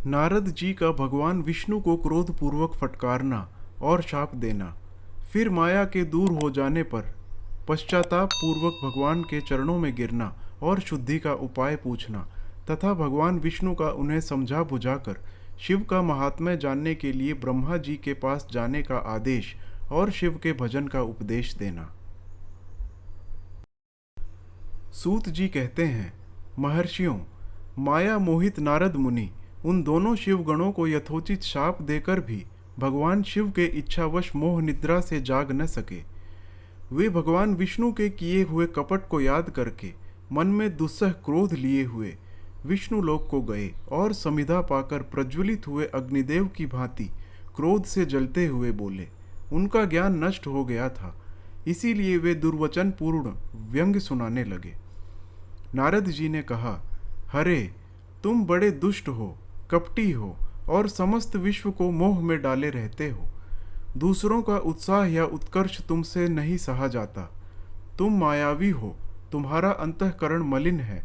नारद जी का भगवान विष्णु को क्रोधपूर्वक फटकारना और शाप देना, फिर माया के दूर हो जाने पर पश्चाताप पूर्वक भगवान के चरणों में गिरना और शुद्धि का उपाय पूछना तथा भगवान विष्णु का उन्हें समझा बुझाकर शिव का महात्म्य जानने के लिए ब्रह्मा जी के पास जाने का आदेश और शिव के भजन का उपदेश देना। सूत जी कहते हैं, महर्षियों, माया मोहित नारद मुनि उन दोनों शिवगणों को यथोचित शाप देकर भी भगवान शिव के इच्छावश मोह निद्रा से जाग न सके। वे भगवान विष्णु के किए हुए कपट को याद करके मन में दुस्सह क्रोध लिए हुए विष्णु लोक को गए और समिधा पाकर प्रज्वलित हुए अग्निदेव की भांति क्रोध से जलते हुए बोले। उनका ज्ञान नष्ट हो गया था, इसीलिए वे दुर्वचन पूर्ण व्यंग्य सुनाने लगे। नारद जी ने कहा, हरे, तुम बड़े दुष्ट हो, कपटी हो और समस्त विश्व को मोह में डाले रहते हो। दूसरों का उत्साह या उत्कर्ष तुमसे नहीं सहा जाता। तुम मायावी हो, तुम्हारा अंतःकरण मलिन है।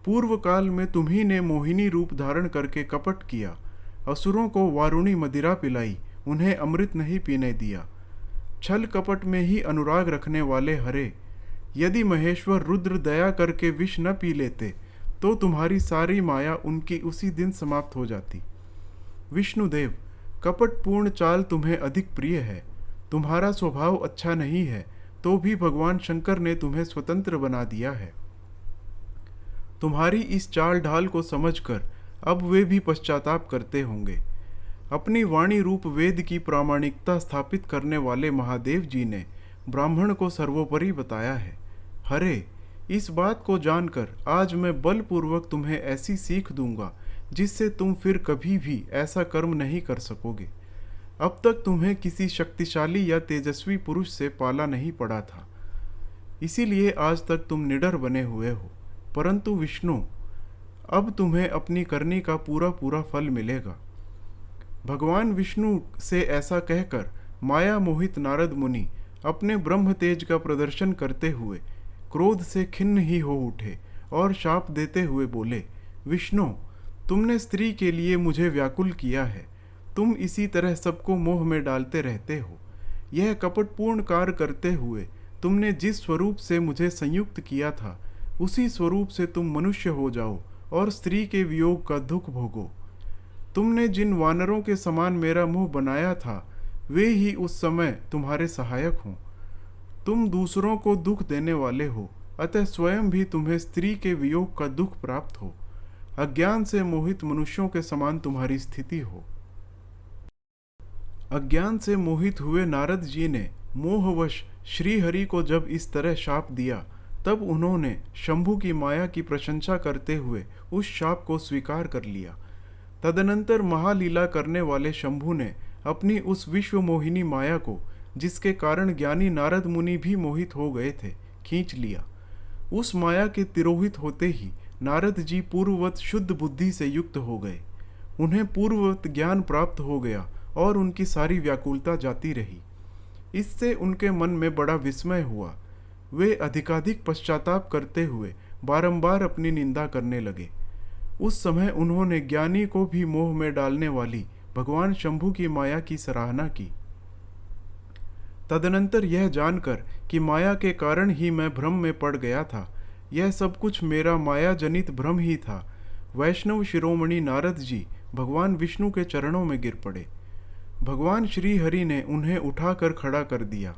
पूर्व काल में तुम्ही ने मोहिनी रूप धारण करके कपट किया, असुरों को वारुणी मदिरा पिलाई, उन्हें अमृत नहीं पीने दिया। छल कपट में ही अनुराग रखने वाले हरे, यदि महेश्वर रुद्र दया करके विष न पी लेते तो तुम्हारी सारी माया उनकी उसी दिन समाप्त हो जाती। विष्णुदेव, कपटपूर्ण चाल तुम्हें अधिक प्रिय है। तुम्हारा स्वभाव अच्छा नहीं है, तो भी भगवान शंकर ने तुम्हें स्वतंत्र बना दिया है। तुम्हारी इस चाल ढाल को समझकर अब वे भी पश्चाताप करते होंगे। अपनी वाणी रूप वेद की प्रामाणिकता स्थापित करने वाले महादेव जी ने ब्राह्मण को सर्वोपरि बताया है। हरे, इस बात को जानकर आज मैं बलपूर्वक तुम्हें ऐसी सीख दूंगा जिससे तुम फिर कभी भी ऐसा कर्म नहीं कर सकोगे। अब तक तुम्हें किसी शक्तिशाली या तेजस्वी पुरुष से पाला नहीं पड़ा था, इसीलिए आज तक तुम निडर बने हुए हो। परंतु विष्णु, अब तुम्हें अपनी करनी का पूरा पूरा फल मिलेगा। भगवान विष्णु से ऐसा कहकर माया मोहित नारद मुनि अपने ब्रह्म तेज का प्रदर्शन करते हुए क्रोध से खिन्न ही हो उठे और शाप देते हुए बोले, विष्णु, तुमने स्त्री के लिए मुझे व्याकुल किया है। तुम इसी तरह सबको मोह में डालते रहते हो। यह कपटपूर्ण कार्य करते हुए तुमने जिस स्वरूप से मुझे संयुक्त किया था, उसी स्वरूप से तुम मनुष्य हो जाओ और स्त्री के वियोग का दुख भोगो। तुमने जिन वानरों के समान मेरा मुंह बनाया था, वे ही उस समय तुम्हारे सहायक हों। तुम दूसरों को दुख देने वाले हो, अतः स्वयं भी तुम्हें स्त्री के वियोग का दुख प्राप्त हो। अज्ञान से मोहित मनुष्यों के समान तुम्हारी स्थिति हो। अज्ञान से मोहित हुए नारद जी ने मोहवश श्री हरि को जब इस तरह शाप दिया, तब उन्होंने शंभु की माया की प्रशंसा करते हुए उस शाप को स्वीकार कर लिया। तदनंतर महालीला करने वाले शंभु ने अपनी उस विश्व मोहिनी माया को, जिसके कारण ज्ञानी नारद मुनि भी मोहित हो गए थे, खींच लिया। उस माया के तिरोहित होते ही नारद जी पूर्ववत शुद्ध बुद्धि से युक्त हो गए। उन्हें पूर्ववत ज्ञान प्राप्त हो गया और उनकी सारी व्याकुलता जाती रही। इससे उनके मन में बड़ा विस्मय हुआ। वे अधिकाधिक पश्चाताप करते हुए बारंबार अपनी निंदा करने लगे। उस समय उन्होंने ज्ञानी को भी मोह में डालने वाली भगवान शंभु की माया की सराहना की। तदनंतर यह जानकर कि माया के कारण ही मैं भ्रम में पड़ गया था, यह सब कुछ मेरा माया जनित भ्रम ही था, वैष्णव शिरोमणि नारद जी भगवान विष्णु के चरणों में गिर पड़े। भगवान श्री हरि ने उन्हें उठाकर खड़ा कर दिया।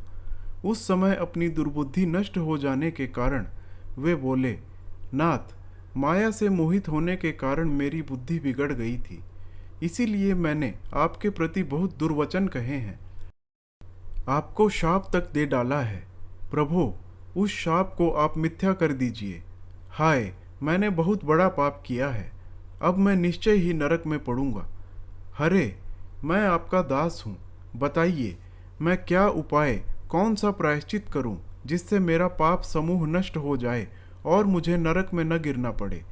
उस समय अपनी दुर्बुद्धि नष्ट हो जाने के कारण वे बोले, नाथ, माया से मोहित होने के कारण मेरी बुद्धि बिगड़ गई थी, इसीलिए मैंने आपके प्रति बहुत दुर्वचन कहे हैं, आपको शाप तक दे डाला है। प्रभो, उस शाप को आप मिथ्या कर दीजिए। हाय, मैंने बहुत बड़ा पाप किया है, अब मैं निश्चय ही नरक में पड़ूंगा। हरे, मैं आपका दास हूँ, बताइए मैं क्या उपाय, कौन सा प्रायश्चित करूँ जिससे मेरा पाप समूह नष्ट हो जाए और मुझे नरक में न गिरना पड़े।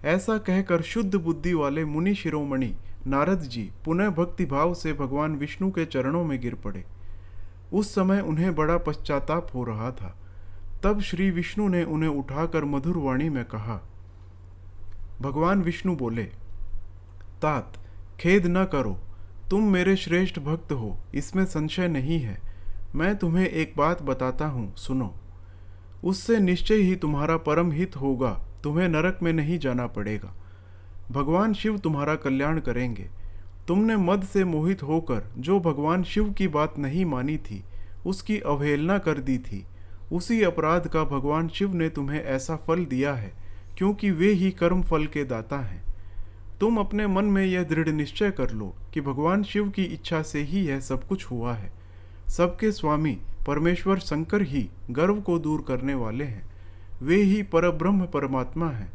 ऐसा कहकर शुद्ध बुद्धि वाले मुनि शिरोमणि नारद जी पुनः भक्ति भाव से भगवान विष्णु के चरणों में गिर पड़े। उस समय उन्हें बड़ा पश्चाताप हो रहा था। तब श्री विष्णु ने उन्हें उठाकर मधुर वाणी में कहा। भगवान विष्णु बोले, तात, खेद न करो, तुम मेरे श्रेष्ठ भक्त हो, इसमें संशय नहीं है। मैं तुम्हें एक बात बताता हूँ, सुनो। उससे निश्चय ही तुम्हारा परम हित होगा, तुम्हें नरक में नहीं जाना पड़ेगा। भगवान शिव तुम्हारा कल्याण करेंगे। तुमने मद से मोहित होकर जो भगवान शिव की बात नहीं मानी थी, उसकी अवहेलना कर दी थी, उसी अपराध का भगवान शिव ने तुम्हें ऐसा फल दिया है, क्योंकि वे ही कर्म फल के दाता हैं। तुम अपने मन में यह दृढ़ निश्चय कर लो कि भगवान शिव की इच्छा से ही यह सब कुछ हुआ है। सबके स्वामी परमेश्वर शंकर ही गर्व को दूर करने वाले हैं। वे ही परब्रह्म परमात्मा हैं।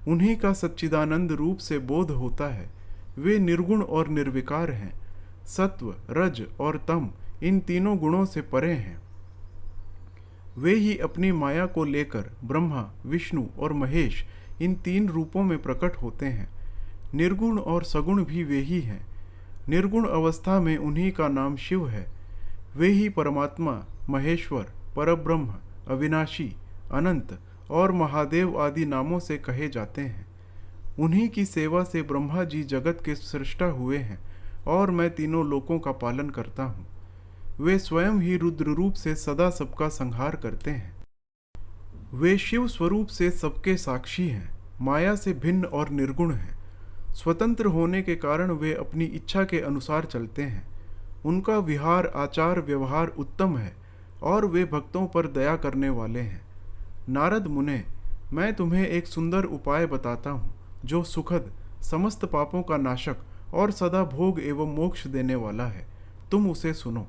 उन्हीं का सच्चिदानंद रूप से बोध होता है। वे निर्गुण और निर्विकार हैं। सत्व, रज और तम इन तीनों गुणों से परे हैं। वे ही अपनी माया को लेकर ब्रह्मा, विष्णु और महेश इन तीन रूपों में प्रकट होते हैं। निर्गुण और सगुण भी वे ही हैं। निर्गुण अवस्था में उन्हीं का नाम शिव है। वे ही परमात्मा, महेश्वर, परब्रह्म, अविनाशी, अनंत और महादेव आदि नामों से कहे जाते हैं। उन्हीं की सेवा से ब्रह्मा जी जगत के सृष्टा हुए हैं और मैं तीनों लोकों का पालन करता हूँ। वे स्वयं ही रुद्र रूप से सदा सबका संहार करते हैं। वे शिव स्वरूप से सबके साक्षी हैं, माया से भिन्न और निर्गुण हैं। स्वतंत्र होने के कारण वे अपनी इच्छा के अनुसार चलते हैं। उनका विहार, आचार, व्यवहार उत्तम है और वे भक्तों पर दया करने वाले हैं। नारद मुने, मैं तुम्हें एक सुंदर उपाय बताता हूँ, जो सुखद, समस्त पापों का नाशक और सदा भोग एवं मोक्ष देने वाला है। तुम उसे सुनो।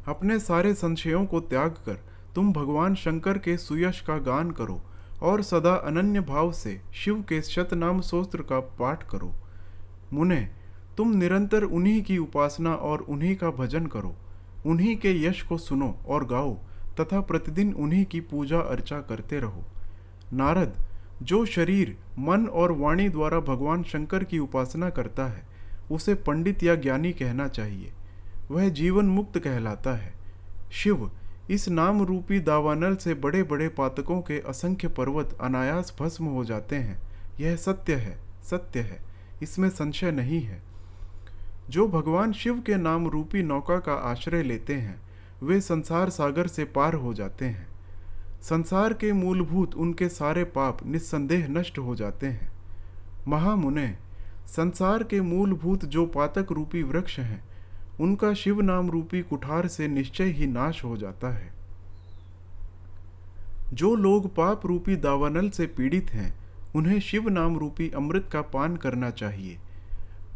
अपने सारे संशयों को त्याग कर तुम भगवान शंकर के सुयश का गान करो और सदा अनन्य भाव से शिव के शतनाम स्तोत्र का पाठ करो। मुने, तुम निरंतर उन्हीं की उपासना और उन्हीं का भजन करो। उन्हीं के यश को सुनो और गाओ तथा प्रतिदिन उन्हीं की पूजा अर्चा करते रहो। नारद, जो शरीर, मन और वाणी द्वारा भगवान शंकर की उपासना करता है, उसे पंडित या ज्ञानी कहना चाहिए। वह जीवन मुक्त कहलाता है। शिव, इस नाम रूपी दावानल से बड़े बड़े पातकों के असंख्य पर्वत अनायास भस्म हो जाते हैं। यह सत्य है, सत्य है, इसमें संशय नहीं है। जो भगवान शिव के नाम रूपी नौका का आश्रय लेते हैं, वे संसार सागर से पार हो जाते हैं। संसार के मूलभूत उनके सारे पाप निस्संदेह नष्ट हो जाते हैं। महामुने, संसार के मूलभूत जो पातक रूपी वृक्ष हैं, उनका शिव नाम रूपी कुठार से निश्चय ही नाश हो जाता है। जो लोग पाप रूपी दावानल से पीड़ित हैं, उन्हें शिव नाम रूपी अमृत का पान करना चाहिए।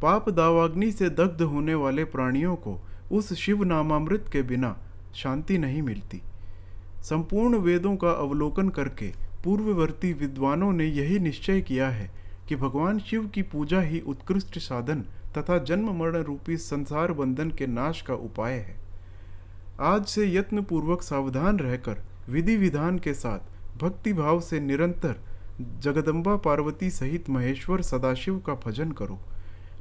पाप दावाग्नि से दग्ध होने वाले प्राणियों को उस शिव नामामृत के बिना शांति नहीं मिलती। संपूर्ण वेदों का अवलोकन करके पूर्ववर्ती विद्वानों ने यही निश्चय किया है कि भगवान शिव की पूजा ही उत्कृष्ट साधन तथा जन्म मरण रूपी संसार बंधन के नाश का उपाय है। आज से यत्न पूर्वक सावधान रहकर विधि विधान के साथ भक्ति भाव से निरंतर जगदम्बा पार्वती सहित महेश्वर सदाशिव का भजन करो।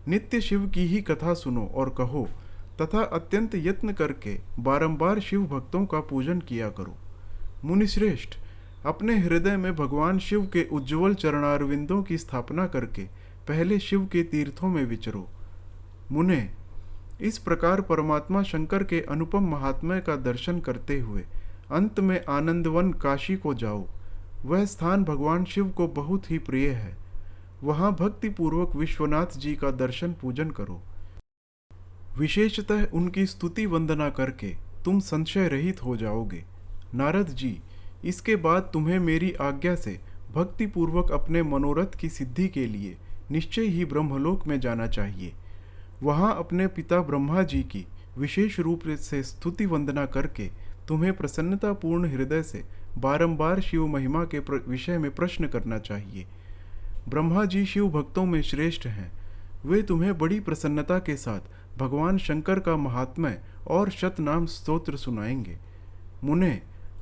नित्य शिव की ही कथा सुनो और कहो तथा अत्यंत यत्न करके बारंबार शिव भक्तों का पूजन किया करो। मुनिश्रेष्ठ, अपने हृदय में भगवान शिव के उज्ज्वल चरणारविंदों की स्थापना करके पहले शिव के तीर्थों में विचरो। मुने, इस प्रकार परमात्मा शंकर के अनुपम महात्म्य का दर्शन करते हुए अंत में आनंदवन काशी को जाओ। वह स्थान भगवान शिव को बहुत ही प्रिय है। वहाँ भक्ति पूर्वक विश्वनाथ जी का दर्शन पूजन करो। विशेषतः उनकी स्तुति वंदना करके तुम संशय रहित हो जाओगे। नारद जी, इसके बाद तुम्हें मेरी आज्ञा से भक्ति पूर्वक अपने मनोरथ की सिद्धि के लिए निश्चय ही ब्रह्मलोक में जाना चाहिए। वहाँ अपने पिता ब्रह्मा जी की विशेष रूप से स्तुति वंदना करके तुम्हें प्रसन्नतापूर्ण हृदय से बारंबार शिव महिमा के विषय में प्रश्न करना चाहिए। ब्रह्मा जी शिव भक्तों में श्रेष्ठ हैं। वे तुम्हें बड़ी प्रसन्नता के साथ भगवान शंकर का महात्म्य और शतनाम स्तोत्र सुनाएंगे। मुने,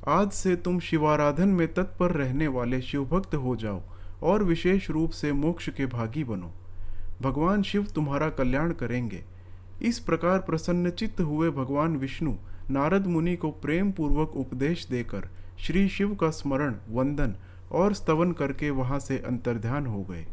आज से तुम शिवाराधन में तत्पर रहने वाले शिवभक्त हो जाओ और विशेष रूप से मोक्ष के भागी बनो। भगवान शिव तुम्हारा कल्याण करेंगे। इस प्रकार प्रसन्नचित्त हुए भगवान विष्णु नारद मुनि को प्रेम पूर्वक उपदेश देकर श्री शिव का स्मरण, वंदन और स्तवन करके वहां से अंतर्ध्यान हो गए।